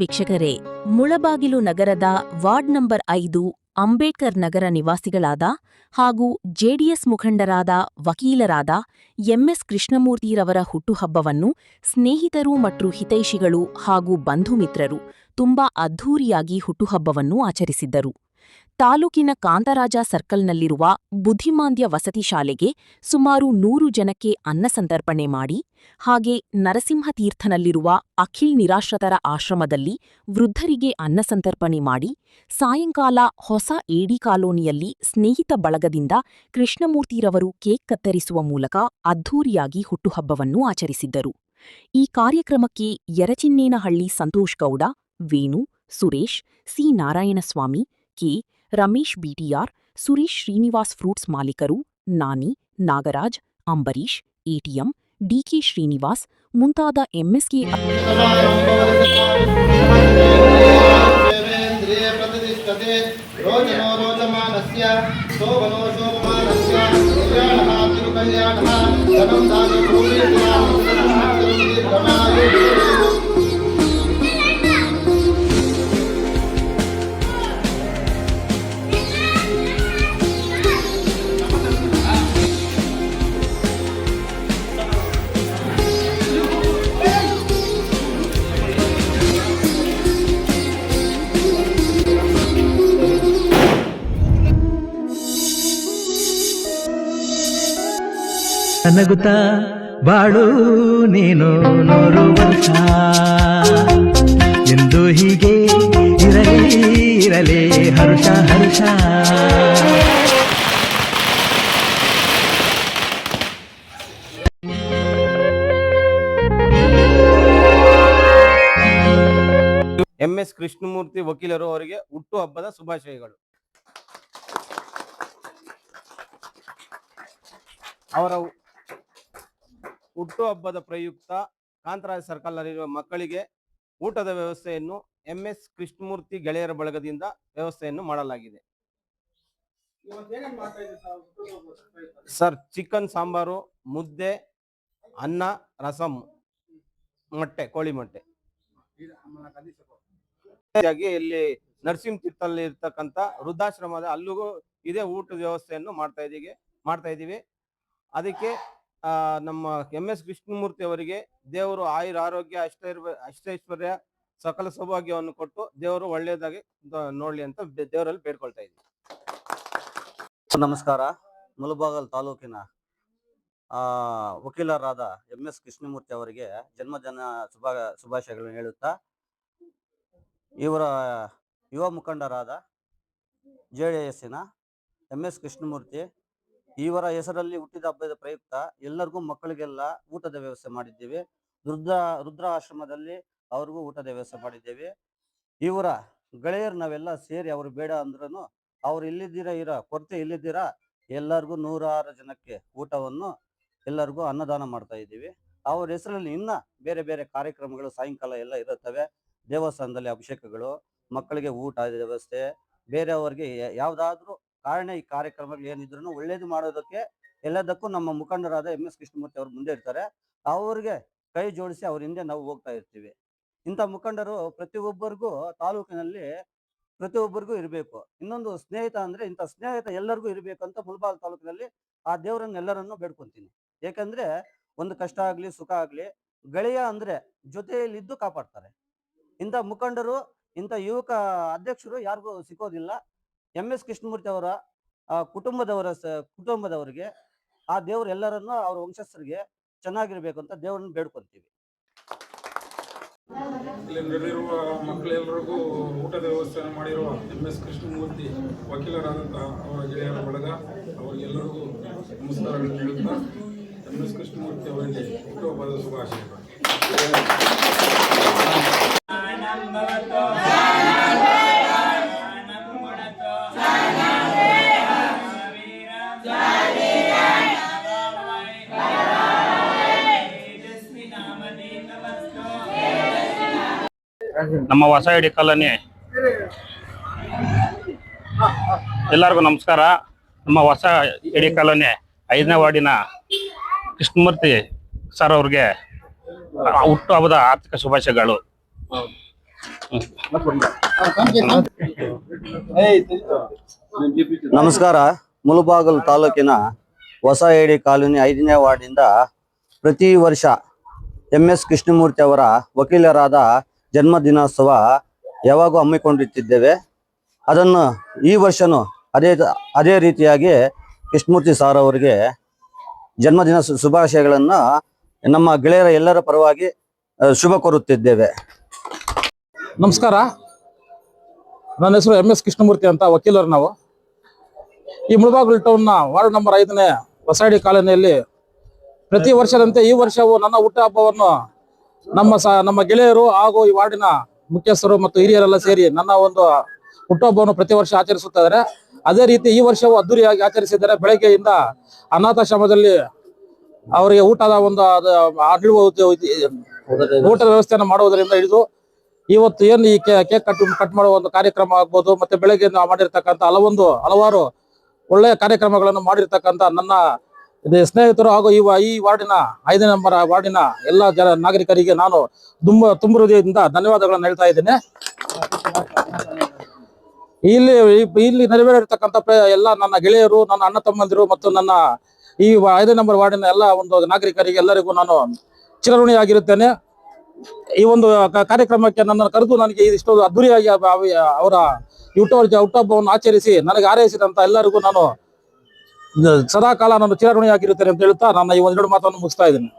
ವೀಕ್ಷಕರೇ, ಮುಳಬಾಗಿಲು ನಗರದ ward number 5 Ambedkar Nagar ನಿವಾಸಿಗಳಾದ ಹಾಗೂ ಜೆಡಿಎಸ್ ಮುಖಂಡರಾದ ವಕೀಲರಾದ ಎಂಎಸ್ ಕೃಷ್ಣಮೂರ್ತಿರವರ ಹುಟ್ಟುಹಬ್ಬವನ್ನು ಸ್ನೇಹಿತರು ಮತ್ತು ಹಿತೈಷಿಗಳು ಹಾಗೂ ಬಂಧುಮಿತ್ರರು ತುಂಬಾ ಅದ್ಧೂರಿಯಾಗಿ ಹುಟ್ಟುಹಬ್ಬವನ್ನು ಆಚರಿಸಿದ್ದರು. ತಾಲೂಕಿನ ಕಾಂತರಾಜ ಸರ್ಕಲ್ನಲ್ಲಿರುವ ಬುದ್ಧಿಮಾಂದ್ಯ ವಸತಿ ಶಾಲೆಗೆ ಸುಮಾರು 100 ಜನಕ್ಕೆ ಅನ್ನ ಸಂತರ್ಪಣೆ ಮಾಡಿ, ಹಾಗೆ ನರಸಿಂಹತೀರ್ಥನಲ್ಲಿರುವ ಅಖಿಲ್ ನಿರಾಶ್ರಿತರ ಆಶ್ರಮದಲ್ಲಿ ವೃದ್ಧರಿಗೆ ಅನ್ನ ಸಂತರ್ಪಣೆ ಮಾಡಿ, ಸಾಯಂಕಾಲ ಹೊಸ ಏಡಿ ಕಾಲೋನಿಯಲ್ಲಿ ಸ್ನೇಹಿತ ಬಳಗದಿಂದ ಕೃಷ್ಣಮೂರ್ತಿರವರು ಕೇಕ್ ಕತ್ತರಿಸುವ ಮೂಲಕ ಅದ್ಧೂರಿಯಾಗಿ ಹುಟ್ಟುಹಬ್ಬವನ್ನು ಆಚರಿಸಿದ್ದರು. ಈ ಕಾರ್ಯಕ್ರಮಕ್ಕೆ Yarachinnenahalli Santosh Gowda, Venu, Suresh, C Narayanaswamy, K Ramesh BTR, Suresh Srinivas fruits ಮಾಲೀಕರು, ನಾನಿ, ನಾಗರಾಜ್, ಅಂಬರೀಶ್, ಎಟಿಎಂ, ಡಿಕೆ ಶ್ರೀನಿವಾಸ್ ಮುಂತಾದ ಎಂಎಸ್ಕೆ ನಗುತ್ತಾ ಬಾಳು ನೀನು 100 ವರ್ಷ ಎಂದು ಹೀಗೆ ಇರಲಿ ಇರಲಿ ಹರ್ಷ ಹರ್ಷ. ಎಂಎಸ್ ಕೃಷ್ಣಮೂರ್ತಿ ವಕೀಲರು ಅವರಿಗೆ ಹುಟ್ಟುಹಬ್ಬದ ಶುಭಾಶಯಗಳು. ಅವರ ಹುಟ್ಟುಹಬ್ಬದ ಪ್ರಯುಕ್ತ ಕಾಂತರಾಜ ಸರ್ಕಲ್ನಲ್ಲಿರುವ ಮಕ್ಕಳಿಗೆ ಊಟದ ವ್ಯವಸ್ಥೆಯನ್ನು ಎಂಎಸ್ ಕೃಷ್ಣಮೂರ್ತಿ ಗೆಳೆಯರ ಬಳಗದಿಂದ ವ್ಯವಸ್ಥೆಯನ್ನು ಮಾಡಲಾಗಿದೆ. ಸರ್, ಚಿಕನ್ ಸಾಂಬಾರು, ಮುದ್ದೆ, ಅನ್ನ, ರಸಂ, ಮೊಟ್ಟೆ, ಕೋಳಿ ಮೊಟ್ಟೆ. ಇಲ್ಲಿ ನರಸಿಂಹತೀರ್ಥಲ್ಲಿ ಇರ್ತಕ್ಕಂಥ ವೃದ್ಧಾಶ್ರಮದ ಅಲ್ಲಿಗೂ ಇದೇ ಊಟದ ವ್ಯವಸ್ಥೆಯನ್ನು ಮಾಡ್ತಾ ಇದ್ದೀವಿ. ಅದಕ್ಕೆ ನಮ್ಮ ಎಂಎಸ್ ಕೃಷ್ಣಮೂರ್ತಿ ಅವರಿಗೆ ದೇವರು ಆಯುರ ಆರೋಗ್ಯ ಅಷ್ಟೈಶ್ವರ್ಯ ಸಕಲ ಸೌಭಾಗ್ಯವನ್ನು ಕೊಟ್ಟು ದೇವರು ಒಳ್ಳೆಯದಾಗಿ ನೋಡ್ಲಿ ಅಂತ ದೇವರಲ್ಲಿ ಬೇಡ್ಕೊಳ್ತಾ ಇದ್ದೀವಿ. ನಮಸ್ಕಾರ. ಮುಳಬಾಗಲ್ ತಾಲೂಕಿನ ವಕೀಲರಾದ ಎಂಎಸ್ ಕೃಷ್ಣಮೂರ್ತಿ ಅವರಿಗೆ ಜನ್ಮದಿನ ಶುಭಾಶಯಗಳನ್ನು ಹೇಳುತ್ತಾ, ಇವರ ಯುವ ಮುಖಂಡರಾದ ಜೆಡಿಎಸ್ಸಿನ ಎಂಎಸ್ ಕೃಷ್ಣಮೂರ್ತಿ ಇವರ ಹೆಸರಲ್ಲಿ ಹುಟ್ಟಿದ ಹಬ್ಬದ ಪ್ರಯುಕ್ತ ಎಲ್ಲರಿಗೂ ಮಕ್ಕಳಿಗೆಲ್ಲ ಊಟದ ವ್ಯವಸ್ಥೆ ಮಾಡಿದ್ದೇವೆ. ರುದ್ರ ಆಶ್ರಮದಲ್ಲಿ ಅವ್ರಿಗೂ ಊಟದ ವ್ಯವಸ್ಥೆ ಮಾಡಿದ್ದೇವೆ. ಇವರ ಗೆಳೆಯರು ನಾವೆಲ್ಲ ಸೇರಿ ಅವರು ಬೇಡ ಅಂದ್ರೂ ಅವ್ರು ಇಲ್ಲಿದ್ದೀರಾ ಕೊರತೆ ಇಲ್ಲಿದ್ದೀರಾ ಎಲ್ಲರಿಗೂ 106 ಜನಕ್ಕೆ ಊಟವನ್ನು ಎಲ್ಲರಿಗೂ ಅನ್ನದಾನ ಮಾಡ್ತಾ ಇದ್ದೀವಿ. ಅವ್ರ ಹೆಸರಲ್ಲಿ ಇನ್ನ ಬೇರೆ ಬೇರೆ ಕಾರ್ಯಕ್ರಮಗಳು ಸಾಯಂಕಾಲ ಎಲ್ಲ ಇರುತ್ತವೆ. ದೇವಸ್ಥಾನದಲ್ಲಿ ಅಭಿಷೇಕಗಳು, ಮಕ್ಕಳಿಗೆ ಊಟ ವ್ಯವಸ್ಥೆ, ಬೇರೆಯವರಿಗೆ ಯಾವುದಾದ್ರೂ ಕಾರಣ ಈ ಕಾರ್ಯಕ್ರಮಗಳು ಏನಿದ್ರು ಒಳ್ಳೇದು ಮಾಡೋದಕ್ಕೆ ಎಲ್ಲದಕ್ಕೂ ನಮ್ಮ ಮುಖಂಡರಾದ ಎಂಎಸ್ ಕೃಷ್ಣಮೂರ್ತಿ ಅವರು ಮುಂದೆ ಇರ್ತಾರೆ. ಅವ್ರಿಗೆ ಕೈ ಜೋಡಿಸಿ ಅವ್ರ ಹಿಂದೆ ನಾವು ಹೋಗ್ತಾ ಇರ್ತೀವಿ. ಇಂಥ ಮುಖಂಡರು ಪ್ರತಿಯೊಬ್ಬರಿಗೂ ತಾಲೂಕಿನಲ್ಲಿ ಪ್ರತಿಯೊಬ್ಬರಿಗೂ ಇರಬೇಕು. ಇನ್ನೊಂದು ಸ್ನೇಹಿತ ಅಂದ್ರೆ ಇಂಥ ಸ್ನೇಹಿತ ಎಲ್ಲರಿಗೂ ಇರಬೇಕು ಅಂತ ಮುಳಬಾಗಿಲು ತಾಲೂಕಿನಲ್ಲಿ ಆ ದೇವರನ್ನ ಎಲ್ಲರನ್ನೂ ಬೇಡ್ಕೊಂತೀನಿ. ಯಾಕಂದ್ರೆ ಒಂದು ಕಷ್ಟ ಆಗ್ಲಿ ಸುಖ ಆಗ್ಲಿ ಗೆಳೆಯ ಅಂದ್ರೆ ಜೊತೆಯಲ್ಲಿದ್ದು ಕಾಪಾಡ್ತಾರೆ. ಇಂಥ ಮುಖಂಡರು, ಇಂಥ ಯುವಕ ಅಧ್ಯಕ್ಷರು ಯಾರಿಗೂ ಸಿಕ್ಕೋದಿಲ್ಲ. ಎಂಎಸ್ ಕೃಷ್ಣಮೂರ್ತಿ ಅವರ ಕುಟುಂಬದವರಿಗೆ ಆ ದೇವರು ಎಲ್ಲರನ್ನೂ ಅವ್ರ ವಂಶಸ್ಥರಿಗೆ ಚೆನ್ನಾಗಿರ್ಬೇಕು ಅಂತ ದೇವರನ್ನು ಬೇಡ್ಕೊಂತೀವಿ. ಇಲ್ಲಿ ನಡೆದಿರುವ ಮಕ್ಕಳೆಲ್ಲರಿಗೂ ಊಟದ ವ್ಯವಸ್ಥೆಯನ್ನು ಮಾಡಿರುವ ಎಂಎಸ್ ಕೃಷ್ಣಮೂರ್ತಿ ವಕೀಲರಾದಂತಹ ಅವರ ಗೆಳೆಯರ ಬಳಗ ಅವರಿಗೆಲ್ಲರಿಗೂ ನಮಸ್ಕಾರಗಳನ್ನು ಹೇಳುತ್ತಾ, ಎಂಎಸ್ ಕೃಷ್ಣಮೂರ್ತಿ ಅವರಿಗೆ ಹುಟ್ಟುಹಬ್ಬದ ಶುಭಾಶಯಗಳು. ನಮ್ಮ ಹೊಸ ಎಡಿ ಕಾಲೋನಿ ಎಲ್ಲರಿಗೂ ನಮಸ್ಕಾರ. ನಮ್ಮ ಹೊಸ ಎಡಿ ಕಾಲೋನಿ 5ನೇ ವಾರ್ಡಿನ ಕೃಷ್ಣಮೂರ್ತಿ ಸರ್ ಅವ್ರಿಗೆ ಹುಟ್ಟುಹಬ್ಬದ ಆರ್ಥಿಕ ಶುಭಾಶಯಗಳು. ನಮಸ್ಕಾರ. ಮುಳಬಾಗಿಲು ತಾಲೂಕಿನ ಹೊಸ ಏಡಿ ಕಾಲೋನಿ 5ನೇ ವಾರ್ಡಿಂದ ಪ್ರತಿ ವರ್ಷ MS ಕೃಷ್ಣಮೂರ್ತಿ ಅವರ ವಕೀಲರಾದ ಜನ್ಮದಿನೋತ್ಸವ ಯಾವಾಗೂ ಹಮ್ಮಿಕೊಂಡಿರುತ್ತಿದ್ದೇವೆ. ಅದನ್ನು ಈ ವರ್ಷನೂ ಅದೇ ರೀತಿಯಾಗಿ ಕೃಷ್ಣಮೂರ್ತಿ ಸಾರ್ ಅವರಿಗೆ ಜನ್ಮದಿನ ಶುಭಾಶಯಗಳನ್ನು ನಮ್ಮ ಗೆಳೆಯರ ಎಲ್ಲರ ಪರವಾಗಿ ಶುಭ ಕೋರುತ್ತಿದ್ದೇವೆ. ನಮಸ್ಕಾರ. ನನ್ನ ಹೆಸರು MS ಕೃಷ್ಣಮೂರ್ತಿ ಅಂತ, ವಕೀಲರು ನಾವು. ಈ ಮುಳಬಾಗಿಲು ಟೌನ್ನ ವಾರ್ಡ್ ನಂಬರ್ 5ನೇ ಹೊಸಡಿ ಕಾಲೋನಿಯಲ್ಲಿ ಪ್ರತಿ ವರ್ಷದಂತೆ ಈ ವರ್ಷವೂ ನನ್ನ ಹುಟ್ಟುಹಬ್ಬವನ್ನು ನಮ್ಮ ಗೆಳೆಯರು ಹಾಗೂ ಈ ವಾರ್ಡಿನ ಮುಖ್ಯಸ್ಥರು ಮತ್ತು ಹಿರಿಯರೆಲ್ಲ ಸೇರಿ ನನ್ನ ಒಂದು ಹುಟ್ಟುಹಬ್ಬವನ್ನು ಪ್ರತಿ ವರ್ಷ ಆಚರಿಸುತ್ತಿದ್ದಾರೆ. ಅದೇ ರೀತಿ ಈ ವರ್ಷವೂ ಅದ್ದೂರಿಯಾಗಿ ಆಚರಿಸಿದ್ದಾರೆ. ಬೆಳಗ್ಗೆಯಿಂದ ಅನಾಥಾಶ್ರಮದಲ್ಲಿ ಅವರಿಗೆ ಊಟದ ವ್ಯವಸ್ಥೆಯನ್ನು ಮಾಡುವುದರಿಂದ ಹಿಡಿದು ಇವತ್ತು ಏನು ಈ ಕೇಕ್ ಕಟ್ ಮಾಡುವ ಒಂದು ಕಾರ್ಯಕ್ರಮ ಆಗ್ಬೋದು, ಮತ್ತೆ ಬೆಳಗ್ಗೆ ಮಾಡಿರ್ತಕ್ಕಂಥ ಹಲವಾರು ಒಳ್ಳೆಯ ಕಾರ್ಯಕ್ರಮಗಳನ್ನು ಮಾಡಿರ್ತಕ್ಕಂಥ ನನ್ನ ಸ್ನೇಹಿತರು ಹಾಗೂ ಈ ವಾರ್ಡಿನ 5ನೇ ನಂಬರ್ ವಾರ್ಡಿನ ಎಲ್ಲ ನಾಗರಿಕರಿಗೆ ನಾನು ತುಂಬ ಹೃದಯದಿಂದ ಧನ್ಯವಾದಗಳನ್ನು ಹೇಳ್ತಾ ಇದ್ದೇನೆ. ಇಲ್ಲಿ ನೆರವೇರಿರ್ತಕ್ಕಂಥ ಎಲ್ಲ ನನ್ನ ಗೆಳೆಯರು, ನನ್ನ ಅಣ್ಣ ತಮ್ಮಂದಿರು ಮತ್ತು ನನ್ನ ಈ 5ನೇ ನಂಬರ್ ವಾರ್ಡಿನ ಎಲ್ಲ ಒಂದು ನಾಗರಿಕರಿಗೆ ಎಲ್ಲರಿಗೂ ನಾನು ಚಿರಋಣಿಯಾಗಿರುತ್ತೇನೆ. ಈ ಒಂದು ಕಾರ್ಯಕ್ರಮಕ್ಕೆ ನನ್ನನ್ನು ಕರೆದು ನನಗೆ ಇಷ್ಟೊಂದು ಅದ್ದೂರಿಯಾಗಿ ಅವರ ಹುಟ್ಟುಹಬ್ಬವನ್ನು ಆಚರಿಸಿ ನನಗೆ ಹಾರೈಸಿದಂತ ಎಲ್ಲರಿಗೂ ನಾನು ಸದಾ ಕಾಲ ನಾನು ಚಿರಋಣಿಯಾಗಿರುತ್ತೇನೆ ಅಂತ ಹೇಳ್ತಾ ನನ್ನ ಈ ಒಂದೆರಡು ಮಾತನ್ನು ಮುಗಿಸ್ತಾ ಇದ್ದೇನೆ.